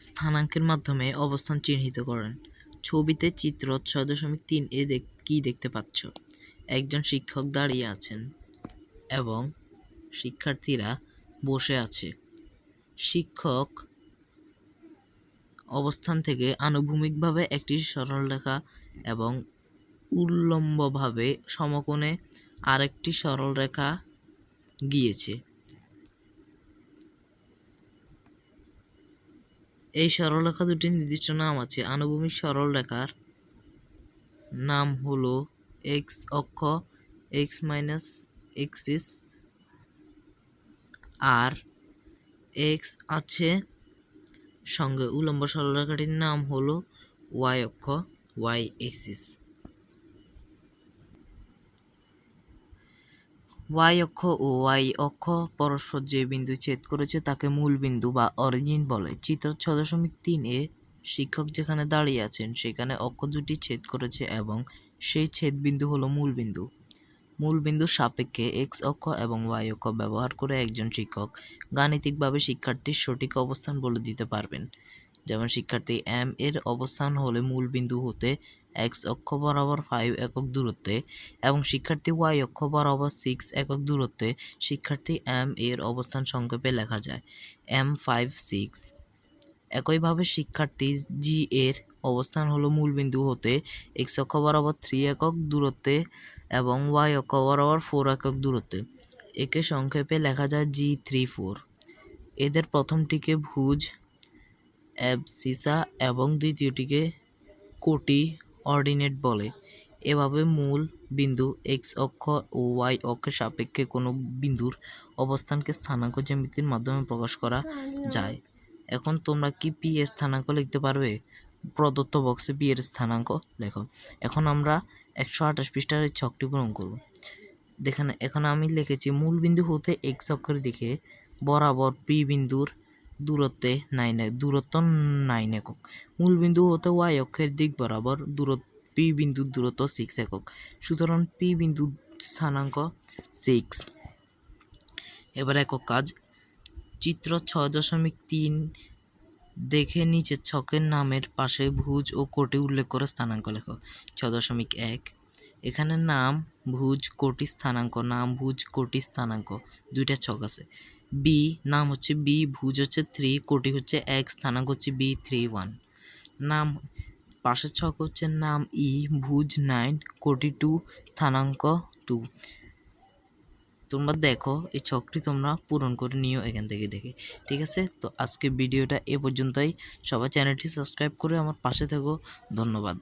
স্থানাঙ্কের মাধ্যমে অবস্থান চিহ্নিত করেন। ছবিতে চিত্র ৬.৩ এ কি দেখতে পাচ্ছ? একজন শিক্ষক দাঁড়িয়ে আছেন এবং শিক্ষার্থীরা বসে আছে। শিক্ষক অবস্থান থেকে আনুভূমিকভাবে একটি সরলরেখা এবং উল্লম্বভাবে সমকোণে আরেকটি সরলরেখা গিয়েছে। এই সরলরেখা দুটির নির্দিষ্ট নাম আছে। আনুভূমিক সরলরেখার নাম হলো এক্স অক্ষ, এক্স মাইনাস এক্সিস, আর এক্স আছে সঙ্গে উল্লম্ব সরলরেখাটির নাম হলো ওয়াই অক্ষ, ওয়াই এক্সিস। ওয়াই অক্ষ ও ওয়াই অক্ষ পরস্পর যে বিন্দু ছেদ করেছে তাকে মূল বিন্দু বা অরিজিন বলে। চিত্র ৬.৩ এ শিক্ষক যেখানে দাঁড়িয়ে আছেন সেখানে অক্ষ দুটি ছেদ করেছে এবং সেই ছেদ বিন্দু হলো মূল বিন্দু। মূল বিন্দুর সাপেক্ষে এক্স অক্ষ এবং ওয়াই অক্ষ ব্যবহার করে একজন শিক্ষক গাণিতিকভাবে শিক্ষার্থীর সঠিক অবস্থান বলে দিতে পারবেন। যেমন শিক্ষার্থী এম এর অবস্থান হলে মূল বিন্দু হতে এক্স অক্ষ বরাবর 5 একক দূরত্বে এবং শিক্ষার্থী ওয়াই অক্ষ বরাবর 6 একক দূরত্বে শিক্ষার্থী এম এর অবস্থান সংক্ষেপে লেখা যায় M5 6। একইভাবে শিক্ষার্থী জি এর অবস্থান হলো মূল বিন্দু হতে এক্স অক্ষ বরাবর 3 একক দূরত্বে এবং ওয়াই অক্ষ বরাবর 4 একক দূরত্বে। একে সংক্ষেপে লেখা যায় G34। এদের প্রথমটিকে ভুজ অ্যাবসিসা এবং দ্বিতীয়টিকে কোটি অর্ডিনেট বলে। এভাবে মূল বিন্দু এক্স অক্ষ ও ওয়াই অক্ষের সাপেক্ষে কোনো বিন্দুর অবস্থানকে স্থানাঙ্ক জ্যামিতির মাধ্যমে প্রকাশ করা যায়। এখন তোমরা কি পি এর স্থানাঙ্ক লিখতে পারবে? প্রদত্ত বক্সে পি এর স্থানাঙ্ক লেখো। এখন আমরা 128 পৃষ্ঠার এই ছকটি পূরণ করব। দেখেন এখন আমি লিখেছি মূল বিন্দু হতে এক্স অক্ষের দিকে বরাবর পি বিন্দুর দূরত্বে 9 একক। মূল বিন্দু হতে ওয়াই অক্ষের দিক বরাবর পি বিন্দুর দূরত্ব 6 একক। সুতরাং পি বিন্দুর স্থানাঙ্ক 6। এবার একক কাজ, চিত্র 6.3 দেখে নিচের ছকের নামের পাশে ভুজ ও কোটি উল্লেখ করে স্থানাঙ্ক লেখো। 6.1 এখানে নাম ভুজ কোটি স্থানাঙ্ক, নাম ভুজ কোটি স্থানাঙ্ক, দুইটা ছক আছে। বি নাম হচ্ছে বি, ভুজ হচ্ছে 3, কোটি হচ্ছে 1, স্থানাঙ্ক হচ্ছে B31। নাম পাশের ছক হচ্ছে নাম ই, ভুজ 9, কোটি 2, স্থানাঙ্ক 2। তোমরা দেখো এই ছকটি তোমরা পূরণ করে নিও এখান থেকে দেখে। ঠিক আছে, তো আজকে ভিডিওটা এ পর্যন্তই। সবাই চ্যানেলটি সাবস্ক্রাইব করে আমার পাশে থেকো। ধন্যবাদ।